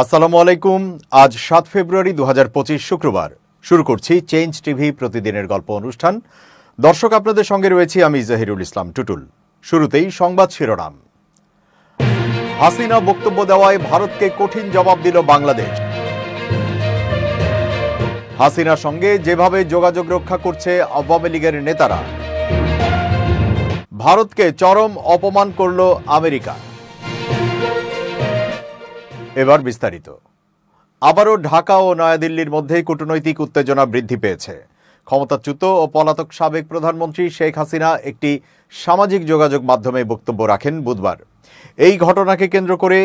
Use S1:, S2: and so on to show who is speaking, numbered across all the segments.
S1: আসসালামু আলাইকুম। আজ ৭ ফেব্রুয়ারি ২০২৫ শুক্রবার। শুরু করছি চেঞ্জ টিভি প্রতিদিনের গল্প অনুষ্ঠান। দর্শক, আপনাদের সঙ্গে রয়েছি আমি জহিরুল ইসলাম টুটুল। শুরুতেই সংবাদ শিরোনাম। হাসিনা বক্তব্য দেওয়ায় ভারতকে কঠিন জবাব দিল বাংলাদেশ। হাসিনার সঙ্গে যেভাবে যোগাযোগ রক্ষা করছে আওয়ামী লীগের নেতারা। ভারতকে চরম অপমান করল আমেরিকা। এবার বিস্তারিত। আবারও ঢাকা ও নয়াদিল্লির মধ্যে কূটনৈতিক উত্তেজনা বৃদ্ধি পেয়েছে। ক্ষমতাচ্যুত ও পলাতক সাবেক প্রধানমন্ত্রী শেখ হাসিনা একটি সামাজিক যোগাযোগ মাধ্যমে বক্তব্য রাখেন বুধবার। এই ঘটনাকে কেন্দ্র করে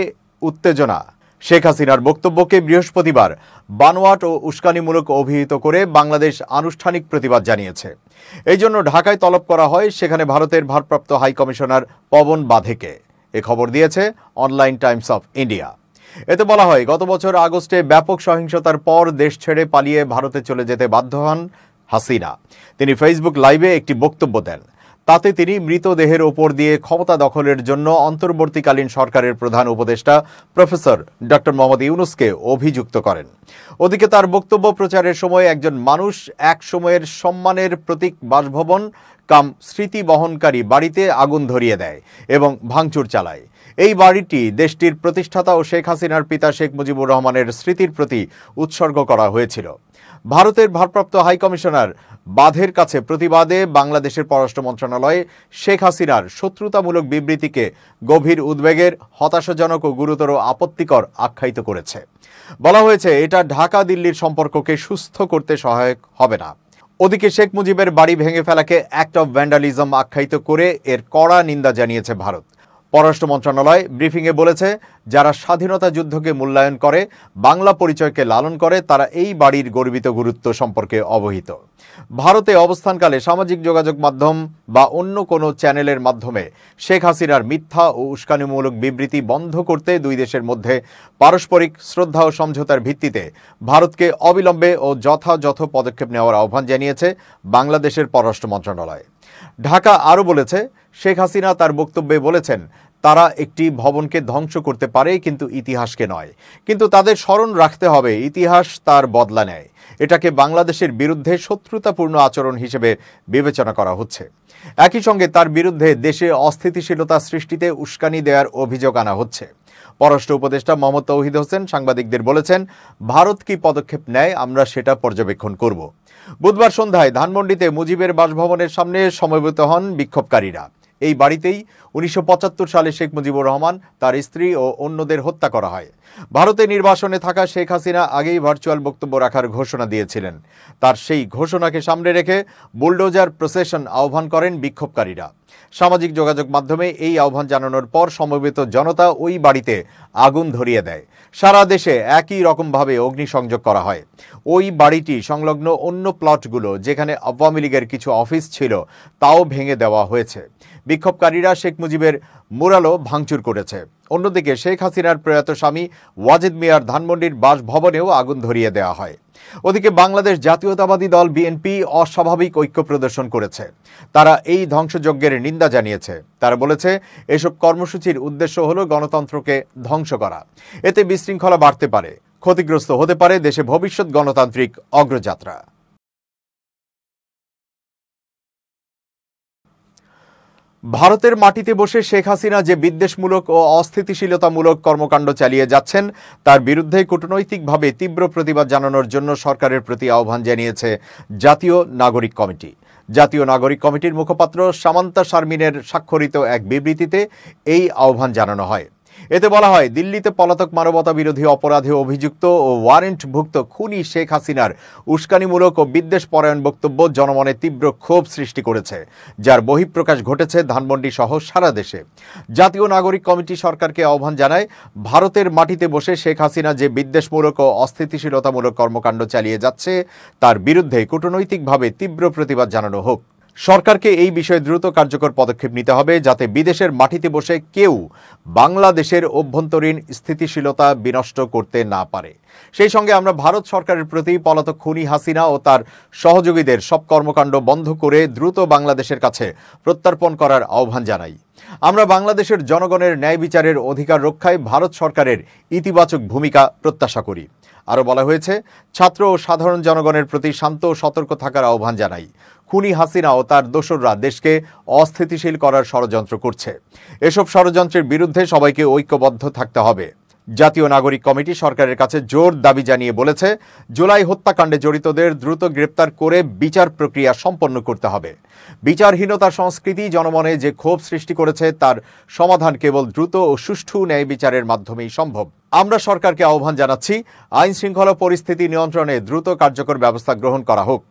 S1: উত্তেজনা। শেখ হাসিনার বক্তব্যকে বৃহস্পতিবার বানোয়াট ও উস্কানিমূলক অভিহিত করে বাংলাদেশ আনুষ্ঠানিক প্রতিবাদ জানিয়েছে। এই জন্য ঢাকায় তলব করা হয় সেখানে ভারতের ভারপ্রাপ্ত হাই কমিশনার পবন বাধেকে। এ খবর দিয়েছে অনলাইন টাইমস অফ ইন্ডিয়া। এতে বলা হয়, গত বছর আগস্টে ব্যাপক সহিংসতার পর দেশ ছেড়ে পালিয়ে ভারতে চলে যেতে বাধ্য হন হাসিনা। তিনি ফেসবুক লাইভে একটি বক্তব্য দেন। তাতে তিনি মৃতদেহের ওপর দিয়ে ক্ষমতা দখলের জন্য অন্তর্বর্তীকালীন সরকারের প্রধান উপদেষ্টা প্রফেসর ডক্টর মোহাম্মদ ইউনূসকে অভিযুক্ত করেন। ওদিকে তার বক্তব্য প্রচারের সময় একজন মানুষ এক সময়ের সম্মানের প্রতীক বাসভবন কাম স্মৃতি বহনকারী বাড়িতে আগুন ধরিয়ে দেয় এবং ভাঙচুর চালায়। এই বাড়িটি দেশটির প্রতিষ্ঠাতা ও শেখ হাসিনার পিতা শেখ মুজিবুর রহমানের স্মৃতির প্রতি উৎসর্গ করা হয়েছিল। ভারতের ভারপ্রাপ্ত হাইকমিশনার বাধের কাছে প্রতিবাদে বাংলাদেশের পররাষ্ট্র মন্ত্রণালয় শেখ হাসিনার শত্রুতামূলক বিবৃতিকে গভীর উদ্বেগের, হতাশাজনক ও গুরুতর আপত্তিকর আখ্যায়িত করেছে। বলা হয়েছে, এটা ঢাকা দিল্লির সম্পর্ককে সুস্থ করতে সহায়ক হবে না। ওদিকে শেখ মুজিবের বাড়ি ভেঙে ফেলাকে অ্যাক্ট অব ভ্যান্ডালিজম আখ্যায়িত করে এর কড়া নিন্দা জানিয়েছে ভারত। পররাষ্ট্র মন্ত্রণালয় ব্রিফিংয়ে বলেছে, যারা স্বাধীনতা যুদ্ধকে মূল্যায়ন করে, বাংলা পরিচয়কে লালন করে, তারা এই বাড়ির গর্বিত গুরুত্ব সম্পর্কে অবহিত। ভারতে অবস্থানকালে সামাজিক যোগাযোগ মাধ্যম বা অন্য কোনো চ্যানেলের মাধ্যমে শেখ হাসিনার মিথ্যা ও উস্কানিমূলক বিবৃতি বন্ধ করতে দুই দেশের মধ্যে পারস্পরিক শ্রদ্ধা ও সমঝোতার ভিত্তিতে ভারতকে অবিলম্বে ও যথাযথ পদক্ষেপ নেওয়ার আহ্বান জানিয়েছে বাংলাদেশের পররাষ্ট্র মন্ত্রণালয়। ঢাকা আরও বলেছে, শেখ হাসিনা তার বক্তব্যে বলেছেন, তারা একটি ভবনকে ধ্বংস করতে পারে কিন্তু ইতিহাসকে নয়। কিন্তু তাদের স্মরণ রাখতে হবে, ইতিহাস তার বদলা নেয়। এটাকে বাংলাদেশের বিরুদ্ধে শত্রুতাপূর্ণ আচরণ হিসেবে বিবেচনা করা হচ্ছে। একই সঙ্গে তার বিরুদ্ধে দেশে অস্থিতিশীলতা সৃষ্টিতে উস্কানি দেওয়ার অভিযোগ আনা হচ্ছে। পররাষ্ট্র উপদেষ্টা মোহাম্মদ তৌহিদ হোসেন সাংবাদিকদের বলেছেন, ভারত কি পদক্ষেপ নেয় আমরা সেটা পর্যবেক্ষণ করব। বুধবার সন্ধ্যায় ধানমন্ডিতে মুজিবের বাসভবনের সামনে সমবেত হন বিক্ষোভকারীরা। এই বাড়িতেই ১৯৭৫ সালে শেখ মুজিবুর রহমান, তার স্ত্রী ও অন্যদের হত্যা করা হয়। ভারতে নির্বাসনে থাকা শেখ হাসিনা আগেই ভার্চুয়াল বক্তব্য রাখার ঘোষণা দিয়েছিলেন। তার সেই ঘোষণাকে সামনে রেখে বুলডোজার প্রসেশন আহ্বান করেন বিক্ষোভকারীরা। সামাজিক যোগাযোগ মাধ্যমে এই আহ্বান জানানোর পর সমবেত জনতা ওই বাড়িতে আগুন ধরিয়ে দেয়। সারা দেশে একই রকমভাবে অগ্নিসংযোগ করা হয়। ওই বাড়িটি সংলগ্ন অন্য প্লটগুলো, যেখানে আওয়ামী লীগের কিছু অফিস ছিল, তাও ভেঙে দেওয়া হয়েছে। বিক্ষোভকারীরা শেখ মুজিবের মুরালও ভাঙচুর করেছে। অন্যদিকে শেখ হাসিনার প্রয়াত স্বামী ওয়াজেদ মিয়ার ধানমন্ডির বাসভবনেও আগুন ধরিয়ে দেওয়া হয়। ওদিকে বাংলাদেশ জাতীয়তাবাদী দল বিএনপি অস্বাভাবিক ঐক্য প্রদর্শন করেছে। তারা এই ধ্বংসযজ্ঞের নিন্দা জানিয়েছে। তারা বলেছে, এসব কর্মসূচির উদ্দেশ্য হল গণতন্ত্রকে ধ্বংস করা। এতে বিশৃঙ্খলা বাড়তে পারে, ক্ষতিগ্রস্ত হতে পারে দেশে ভবিষ্যৎ গণতান্ত্রিক অগ্রযাত্রা। ভারতের মাটিতে বসে শেখ হাসিনা যে বিদ্বেষমূলক ও অস্থিতিশীলতামূলক কর্মকাণ্ড চালিয়ে যাচ্ছেন, তার বিরুদ্ধে কূটনৈতিকভাবে তীব্র প্রতিবাদ জানানোর জন্য সরকারের প্রতি আহ্বান জানিয়েছে জাতীয় নাগরিক কমিটি। জাতীয় নাগরিক কমিটির মুখপাত্র সামান্তা শারমিনের স্বাক্ষরিত এক বিবৃতিতে এই আহ্বান জানানো হয়। এতে বলা হয়, দিল্লিতে পলাতক মানবতা বিরোধী অপরাধে অভিযুক্ত ও ওয়ারেন্টভুক্ত খুনি শেখ হাসিনার উস্কানিমূলক ও বিদ্বেষপরায়ণ বক্তব্য জনমনে তীব্র ক্ষোভ সৃষ্টি করেছে, যার বহিঃপ্রকাশ ঘটেছে ধানমন্ডি সহ সারা দেশে। জাতীয় নাগরিক কমিটি সরকারকে আহ্বান জানায়, ভারতের মাটিতে বসে শেখ হাসিনা যে বিদ্বেষমূলক ও অস্থিতিশীলতামূলক কর্মকাণ্ড চালিয়ে যাচ্ছে, তার বিরুদ্ধে কূটনৈতিকভাবে তীব্র প্রতিবাদ জানানো হোক। সরকারকে এই বিষয়ে দ্রুত কার্যকর পদক্ষেপ নিতে হবে যাতে বিদেশের মাটিতে বসে কেউ বাংলাদেশের অভ্যন্তরীণ স্থিতিশীলতা বিনষ্ট করতে না পারে। সেই সঙ্গে আমরা ভারত সরকারের প্রতি পলাতক খুনি হাসিনা ও তার সহযোগীদের সব কর্মকাণ্ড বন্ধ করে দ্রুত বাংলাদেশের কাছে প্রত্যর্পণ করার আহ্বান জানাই। আমরা বাংলাদেশের জনগণের ন্যায় বিচারের অধিকার রক্ষায় ভারত সরকারের ইতিবাচক ভূমিকা প্রত্যাশা করি। আরও বলা হয়েছে, ছাত্র ও সাধারণ জনগণের প্রতি শান্ত ও সতর্ক থাকার আহ্বান জানাই। খুনি হাসিনা ও তার দোসররা দেশকে অস্থিতিশীল করার ষড়যন্ত্র করছে। এসব ষড়যন্ত্রের বিরুদ্ধে সবাইকে ঐক্যবদ্ধ থাকতে হবে। জাতীয় নাগরিক কমিটি সরকারের কাছে জোর দাবি জানিয়ে বলেছে, জুলাই হত্যাকাণ্ডে জড়িতদের দ্রুত গ্রেপ্তার করে বিচার প্রক্রিয়া সম্পন্ন করতে হবে। বিচারহীনতার সংস্কৃতি জনমনে যে ক্ষোভ সৃষ্টি করেছে তার সমাধান কেবল দ্রুত ও সুষ্ঠু ন্যায় বিচারের মাধ্যমেই সম্ভব। আমরা সরকারকে আহ্বান জানাচ্ছি, আইন শৃঙ্খলা পরিস্থিতি নিয়ন্ত্রণে দ্রুত কার্যকর ব্যবস্থা গ্রহণ করা হোক।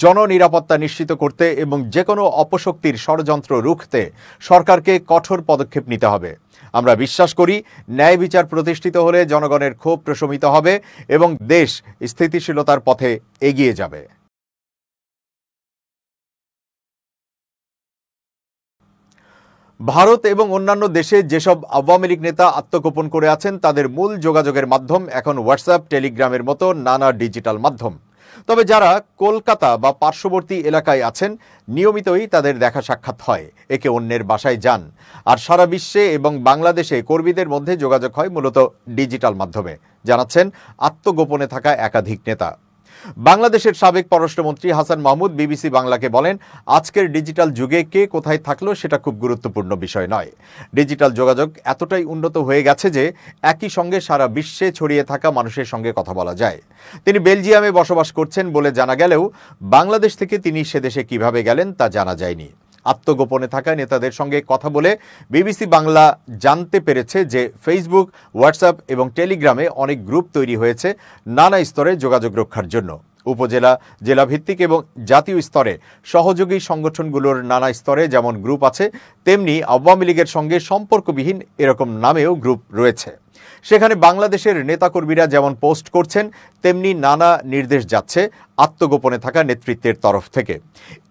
S1: জননিরাপত্তা নিশ্চিত করতে এবং যে কোনো অপশক্তির ষড়যন্ত্র রুখতে সরকারকে কঠোর পদক্ষেপ নিতে হবে। আমরা বিশ্বাস করি, ন্যায় বিচার প্রতিষ্ঠিত হলে জনগণের ক্ষোভ প্রশমিত হবে এবং দেশ স্থিতিশীলতার পথে এগিয়ে যাবে। ভারত এবং অন্যান্য দেশে যেসব আওয়ামী লীগ নেতা আত্মগোপন করে আছেন তাদের মূল যোগাযোগের মাধ্যম এখন হোয়াটসঅ্যাপ, টেলিগ্রামের মতো নানা ডিজিটাল মাধ্যম। তবে যারা কলকাতা বা পার্শ্ববর্তী এলাকায় আছেন, নিয়মিতই তাদের দেখা সাক্ষাৎ হয়, একে অন্যের বাসায় যান। আর সারা বিশ্বে এবং বাংলাদেশে কর্মীদের মধ্যে যোগাযোগ হয় মূলত ডিজিটাল মাধ্যমে, জানাচ্ছেন আত্মগোপনে থাকা একাধিক নেতা। বাংলাদেশের সাবেক পররাষ্ট্রমন্ত্রী হাসান মাহমুদ বিবিসি বাংলাকে বলেন, আজকের ডিজিটাল যুগে কে কোথায় থাকলো সেটা খুব গুরুত্বপূর্ণ বিষয় নয়। ডিজিটাল যোগাযোগ এতটাই উন্নত হয়ে গেছে যে একই সঙ্গে সারা বিশ্বে ছড়িয়ে থাকা মানুষের সঙ্গে কথা বলা যায়। তিনি বেলজিয়ামে বসবাস করছেন বলে জানা গেলেও বাংলাদেশ থেকে তিনি সেদেশে কিভাবে গেলেন তা জানা যায়নি। আত্মগোপনে থাকা নেতাদের সঙ্গে কথা বলে বিবিসি বাংলা জানতে পেরেছে যে ফেসবুক, হোয়াটসঅ্যাপ এবং টেলিগ্রামে অনেক গ্রুপ তৈরি হয়েছে নানা স্তরে যোগাযোগ রক্ষার জন্য। উপজেলা, জেলা ভিত্তিক এবং জাতীয় স্তরে সহযোগী সংগঠনগুলোর নানা স্তরে যেমন গ্রুপ আছে, তেমনি আওয়ামী লীগের সঙ্গে সম্পর্কবিহীন এরকম নামেও গ্রুপ রয়েছে। সেখানে বাংলাদেশের নেতাকর্মীরা যেমন পোস্ট করছেন, তেমনি নানা নির্দেশ যাচ্ছে আত্মগোপনে থাকা নেতৃত্বের তরফ থেকে।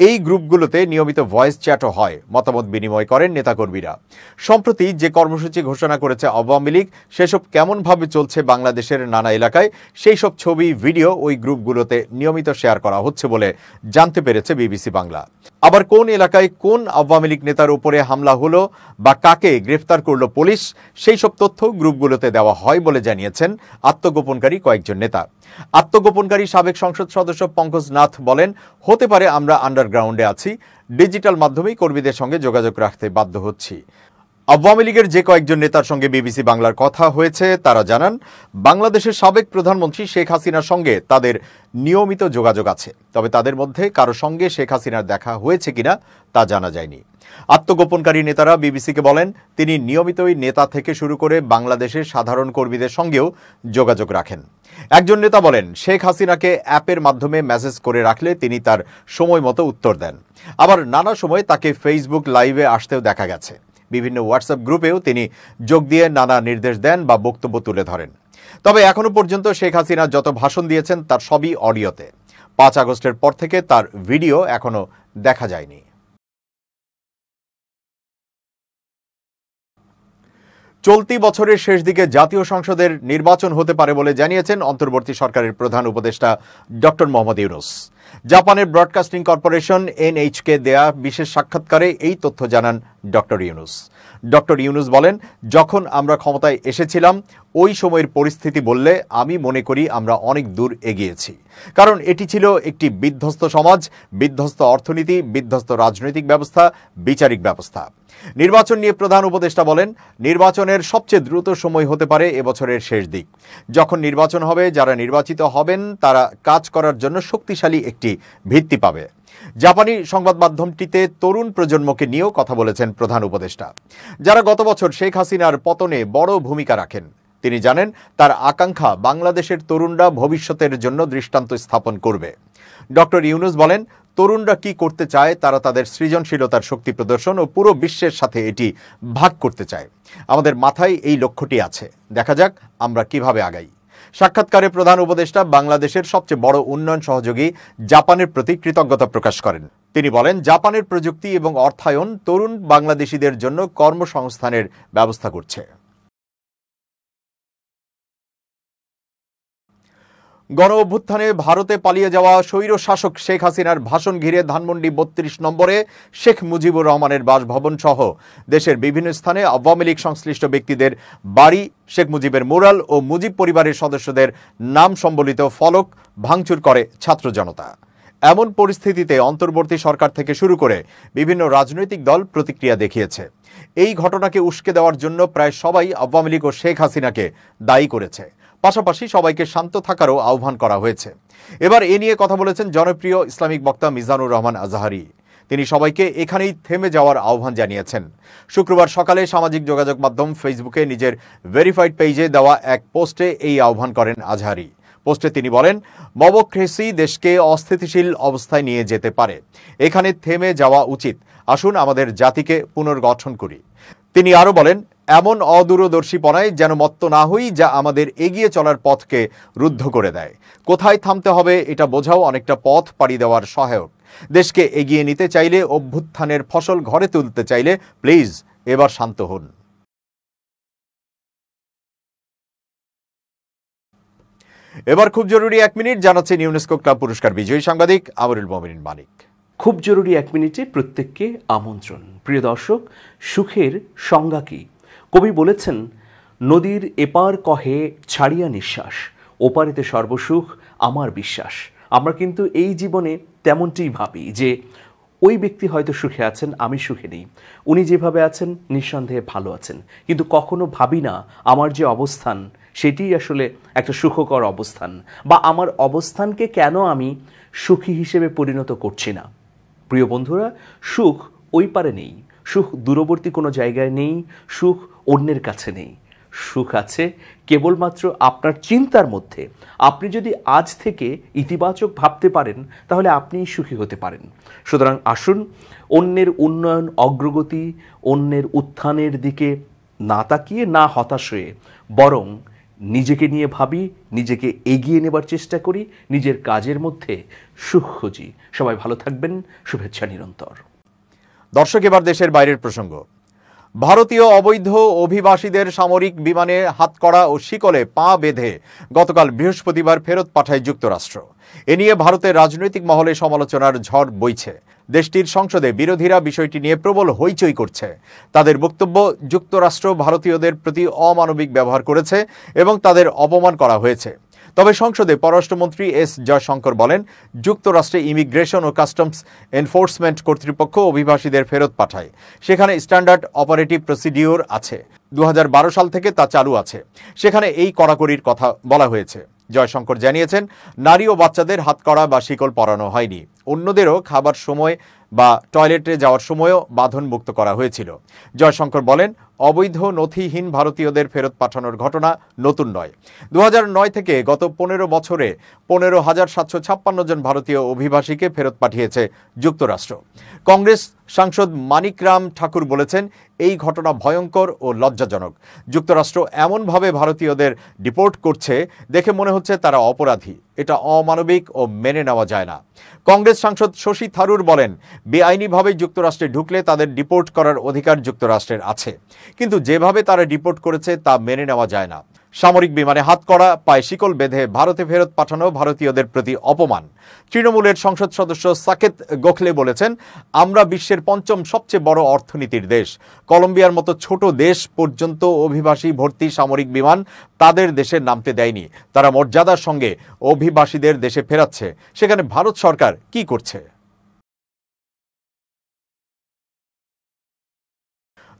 S1: এই গ্রুপগুলোতে নিয়মিত ভয়েস চ্যাটও হয়, মতামত বিনিময় করেন নেতাকর্মীরা। সম্প্রতি যে কর্মসূচি ঘোষণা করেছে আওয়ামী লীগ, সেসব কেমনভাবে চলছে বাংলাদেশের নানা এলাকায়, সেই সব ছবি, ভিডিও ওই গ্রুপগুলোতে নিয়মিত শেয়ার করা হচ্ছে বলে জানতে পেরেছে বিবিসি বাংলা। আবার কোন এলাকায় কোন আওয়ামী লীগ নেতার উপরে হামলা হলো বা কাকে গ্রেফতার করলো পুলিশ, সেই সব তথ্য গ্রুপগুলোতে দেওয়া হয় বলে জানিয়েছেন আত্মগোপনকারী কয়েকজন নেতা। আত্মগোপনকারী সাবেক সংসদ সদস্য পঙ্কজ নাথ বলেন, হতে পারে আমরা আন্ডারগ্রাউন্ডে আছি, ডিজিটাল মাধ্যমেই কর্মীদের সঙ্গে যোগাযোগ রাখতে বাধ্য হচ্ছি। আওয়ামী লীগের যে কয়েকজন নেতার সঙ্গে বিবিসি বাংলার কথা হয়েছে তারা জানান, বাংলাদেশের সাবেক প্রধানমন্ত্রী শেখ হাসিনার সঙ্গে তাদের নিয়মিত যোগাযোগ আছে, তবে তাদের মধ্যে কারো সঙ্গে শেখ হাসিনার দেখা হয়েছে কিনা তা জানা যায়নি। আত্মগোপনকারী নেতারা বিবিসিকে বলেন, তিনি নিয়মিতই নেতা থেকে শুরু করে বাংলাদেশের সাধারণ কর্মীদের সঙ্গেও যোগাযোগ রাখেন। একজন নেতা বলেন, শেখ হাসিনাকে অ্যাপের মাধ্যমে মেসেজ করে রাখলে তিনি তার সময় মতো উত্তর দেন। আবার নানা সময় তাকে ফেসবুক লাইভে আসতেও দেখা গেছে। বিভিন্ন হোয়াটসঅ্যাপ গ্রুপেও তিনি যোগ দিয়ে নানা নির্দেশ দেন বা বক্তব্য তুলে ধরেন। তবে এখনো পর্যন্ত শেখ হাসিনা যত ভাষণ দিয়েছেন তার সবই অডিওতে। 5 আগস্টের পর থেকে তার ভিডিও এখনো দেখা যায়নি। চলতি বছরের শেষ দিকে জাতীয় সংসদের নির্বাচন হতে পারে বলে জানিয়েছেন অন্তর্বর্তী সরকারের প্রধান উপদেষ্টা ডক্টর মোহাম্মদ ইউনূস। জাপানের ব্রডকাস্টিং কর্পোরেশন NHK দেয়া বিশেষ সাক্ষাৎকারে এই তথ্য জানান ডক্টর ইউনূস। ডক্টর ইউনূস বলেন, যখন আমরা ক্ষমতায় এসেছিলাম ওই সময়ের পরিস্থিতি বললে আমি মনে করি আমরা অনেক দূর এগিয়েছি, কারণ এটি ছিল একটি বিধ্বস্ত সমাজ, বিধ্বস্ত অর্থনীতি, বিধ্বস্ত রাজনৈতিক ব্যবস্থা, বিচারিক ব্যবস্থা। নির্বাচন নিয়ে প্রধান উপদেষ্টা বলেন, নির্বাচনের সবচেয়ে দ্রুত সময় হতে পারে এবছরের শেষ দিক। যখন নির্বাচন হবে, যারা নির্বাচিত হবেন তারা কাজ করার জন্য শক্তিশালী একটি ভিত্তি পাবে। জাপানি সংবাদ মাধ্যমটিতে তরুণ প্রজন্মকে নিয়েও কথা বলেছেন প্রধান উপদেষ্টা, যারা গত বছর শেখ হাসিনার পতনে বড় ভূমিকা রাখেন। তিনি জানেন, তার আকাঙ্ক্ষা বাংলাদেশের তরুণরা ভবিষ্যতের জন্য দৃষ্টান্ত স্থাপন করবে। ডক্টর ইউনূস বলেন, তরুণরা কি করতে চায়, তারা তাদের সৃজনশীলতার শক্তি প্রদর্শন ও পুরো বিশ্বের সাথে এটি ভাগ করতে চায়। আমাদের মাথায় এই লক্ষ্যটি আছে, দেখা যাক আমরা কিভাবে আগাই। সাক্ষাৎকারে প্রধান উপদেষ্টা বাংলাদেশের সবচেয়ে বড় উন্নয়ন সহযোগী জাপানের প্রতি কৃতজ্ঞতা প্রকাশ করেন। তিনি বলেন, জাপানের প্রযুক্তি এবং অর্থায়ন তরুণ বাংলাদেশিদের জন্য কর্মসংস্থানের ব্যবস্থা করছে। গণ অভ্যুত্থানে ভারতে পালিয়ে যাওয়া স্বৈর শাসক শেখ হাসিনার ভাষণ ঘিরে ধানমন্ডি ৩২ নম্বরে শেখ মুজিবুর রহমানের বাসভবন সহ দেশের বিভিন্ন স্থানে আওয়ামী লীগ সংশ্লিষ্ট ব্যক্তিদের বাড়ি, শেখ মুজিবের মুরাল ও মুজিব পরিবারের সদস্যদের নাম সম্বলিত ফলক ভাঙচুর করে ছাত্র জনতা। এমন পরিস্থিতিতে অন্তর্বর্তী সরকার থেকে শুরু করে বিভিন্ন রাজনৈতিক দল প্রতিক্রিয়া দেখিয়েছে। এই ঘটনাকে উস্কে দেওয়ার জন্য প্রায় সবাই আওয়ামী লীগ ও শেখ হাসিনাকে দায়ী করেছে। পাশাপাশি সবাইকে শান্ত থাকারও আহ্বান করা হয়েছে। এবার এ নিয়ে কথা বলেছেন জনপ্রিয় ইসলামিক বক্তা মিজানুর রহমান আজহারি। তিনি সবাইকে এখানেই থেমে যাওয়ার আহ্বান জানিয়েছেন। শুক্রবার সকালে সামাজিক যোগাযোগ মাধ্যম ফেসবুকে নিজের ভেরিফাইড পেজে দেওয়া এক পোস্টে এই আহ্বান করেন আজহারি। পোস্টে তিনি বলেন, মবক্রেসি দেশকে অস্থিতিশীল অবস্থায় নিয়ে যেতে পারে, এখানে থেমে যাওয়া উচিত। আসুন আমাদের জাতিকে পুনর্গঠন করি। তিনি আরও বলেন, এমন অদূরদর্শীপনায় যেন মত্ত না হই যা আমাদের এগিয়ে চলার পথকে রুদ্ধ করে দেয়। কোথায় থামতে হবে এটা বোঝাও অনেকটা পথ পাড়ি দেওয়ার সহায়ক। দেশকে এগিয়ে নিতে চাইলে, অভ্যুত্থানের ফসল ঘরে তুলতে চাইলে প্লিজ এবার শান্ত হন। এবার খুব জরুরি 1 মিনিট জানাচ্ছেন ইউনেস্কো ক্লাব পুরস্কার বিজয়ী সাংবাদিক আমরুল মোমিন মানিক।
S2: খুব জরুরি 1 মিনিটে প্রত্যেককে আমন্ত্রণ। প্রিয় দর্শক, সুখের সংজ্ঞা কি? কবি বলেছেন, নদীর এপার কহে ছাড়িয়া নিঃশ্বাস, ওপারেতে সর্বসুখ আমার বিশ্বাস। আমরা কিন্তু এই জীবনে তেমনটিই ভাবি যে ওই ব্যক্তি হয়তো সুখে আছেন, আমি সুখে নেই। উনি যেভাবে আছেন নিঃসন্দেহে ভালো আছেন, কিন্তু কখনো ভাবি না আমার যে অবস্থান সেটিই আসলে একটা সুখকর অবস্থান, বা আমার অবস্থানকে কেন আমি সুখী হিসেবে পরিণত করছি না। প্রিয় বন্ধুরা, সুখ ওই পারে নেই, সুখ দূরবর্তী কোনো জায়গায় নেই, সুখ অন্যের কাছে নেই। সুখ আছে কেবলমাত্র আপনার চিন্তার মধ্যে। আপনি যদি আজ থেকে ইতিবাচক ভাবতে পারেন তাহলে আপনিই সুখী হতে পারেন। সুতরাং আসুন অন্যের উন্নয়ন, অগ্রগতি, অন্যের উত্থানের দিকে না তাকিয়ে, না হতাশ হয়ে, বরং নিজেকে নিয়ে ভাবি, নিজেকে এগিয়ে নেবার চেষ্টা করি, নিজের কাজের মধ্যে সুখ খুঁজি। সবাই ভালো থাকবেন, শুভেচ্ছা নিরন্তর।
S1: দর্শক, এবার দেশের বাইরের প্রসঙ্গ। ভারতীয় অবৈধ অভিবাসীদের সামরিক বিমানে হাতকড়া ও শিকলে পা বেঁধে গতকাল বৃহস্পতিবার ফেরত পাঠায় যুক্তরাষ্ট্র। এ নিয়ে ভারতের রাজনৈতিক মহলে সমালোচনার ঝড় বইছে। দেশটির সংসদে বিরোধীরা বিষয়টি নিয়ে প্রবল হইচই করছে। তাদের বক্তব্য, যুক্তরাষ্ট্র ভারতীয়দের প্রতি অমানবিক ব্যবহার করেছে এবং তাদের অপমান করা হয়েছে। তবে সংসদে পররাষ্ট্রমন্ত্রী এস জয়শঙ্কর বলেন, যুক্তরাষ্ট্রে ইমিগ্রেশন ও কাস্টমস এনফোর্সমেন্ট কর্তৃপক্ষ অভিবাসীদের ফেরত পাঠায়। সেখানে স্ট্যান্ডার্ড অপারেটিভ প্রসিডিওর আছে। 2012 সাল থেকে তা চালু আছে। সেখানে এই কড়াকড়ির কথা বলা হয়েছে। জয়শঙ্কর জানিয়েছেন, নারী ও বাচ্চাদের হাতকড়া বা শিকল পরানো হয়নি। অন্যদেরও খাবার সময় বা টয়লেটে যাওয়ার সময়ও বাঁধনমুক্ত করা হয়েছিল। জয়শঙ্কর বলেন, অবৈধ নথিহীন ভারতীয়দের ফেরত পাঠানোর ঘটনা নতুন নয়। 2009 থেকে গত 15 বছরে 15,756 জন ভারতীয় অভিবাসীকে ফেরত পাঠিয়েছে যুক্তরাষ্ট্র। কংগ্রেস সাংসদ মানিকরাম ঠাকুর বলেছেন, এই ঘটনা ভয়ঙ্কর ও লজ্জাজনক। যুক্তরাষ্ট্র এমনভাবে ভারতীয়দের ডিপোর্ট করছে দেখে মনে হচ্ছে তারা অপরাধী। এটা অমানবিক ও মেনে নেওয়া যায় না। কংগ্রেস সাংসদ শশী থারুর বলেন, বেআইনিভাবে যুক্তরাষ্ট্রে ঢুকলে তাদের ডিপোর্ট করার অধিকার যুক্তরাষ্ট্রের আছে, কিন্তু যেভাবে তারা ডিপোর্ট করেছে তা মেনে নেওয়া যায় না। সামরিক বিমানে হাতকড়া, পায়ে শিকল বেঁধে ভারতে ফেরত পাঠানো ভারতীয়দের প্রতি অপমান। তৃণমূলের সংসদ সদস্য সাকেত গোখলে বলেছেন, আমরা বিশ্বের 5ম সবচেয়ে বড় অর্থনীতির দেশ। কলম্বিয়ার মতো ছোট দেশ পর্যন্ত অভিবাসী ভর্তি সামরিক বিমান তাদের দেশে নামতে দেয়নি। তারা মর্যাদার সঙ্গে অভিবাসীদের দেশে ফেরাচ্ছে। সেখানে ভারত সরকার কি করছে?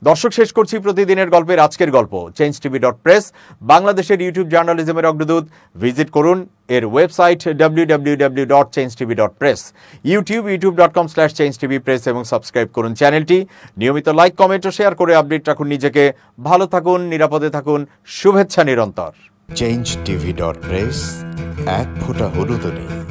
S1: দর্শক, শেষ করছি প্রতিদিনের গল্পের আজকের গল্প। changetv.press বাংলাদেশের ইউটিউব জার্নালিজমের অগ্রদূত। ভিজিট করুন এর ওয়েবসাইট www.changetv.press, youtube.com/changetvpress এবং সাবস্ক্রাইব করুন চ্যানেলটি। নিয়মিত লাইক, কমেন্ট ও শেয়ার করে আপডেট রাখুন নিজেকে। ভালো থাকুন, নিরাপদে থাকুন। শুভেচ্ছা নিরন্তর।
S3: changetv.press, এক ফোঁটা হলুদ নেই।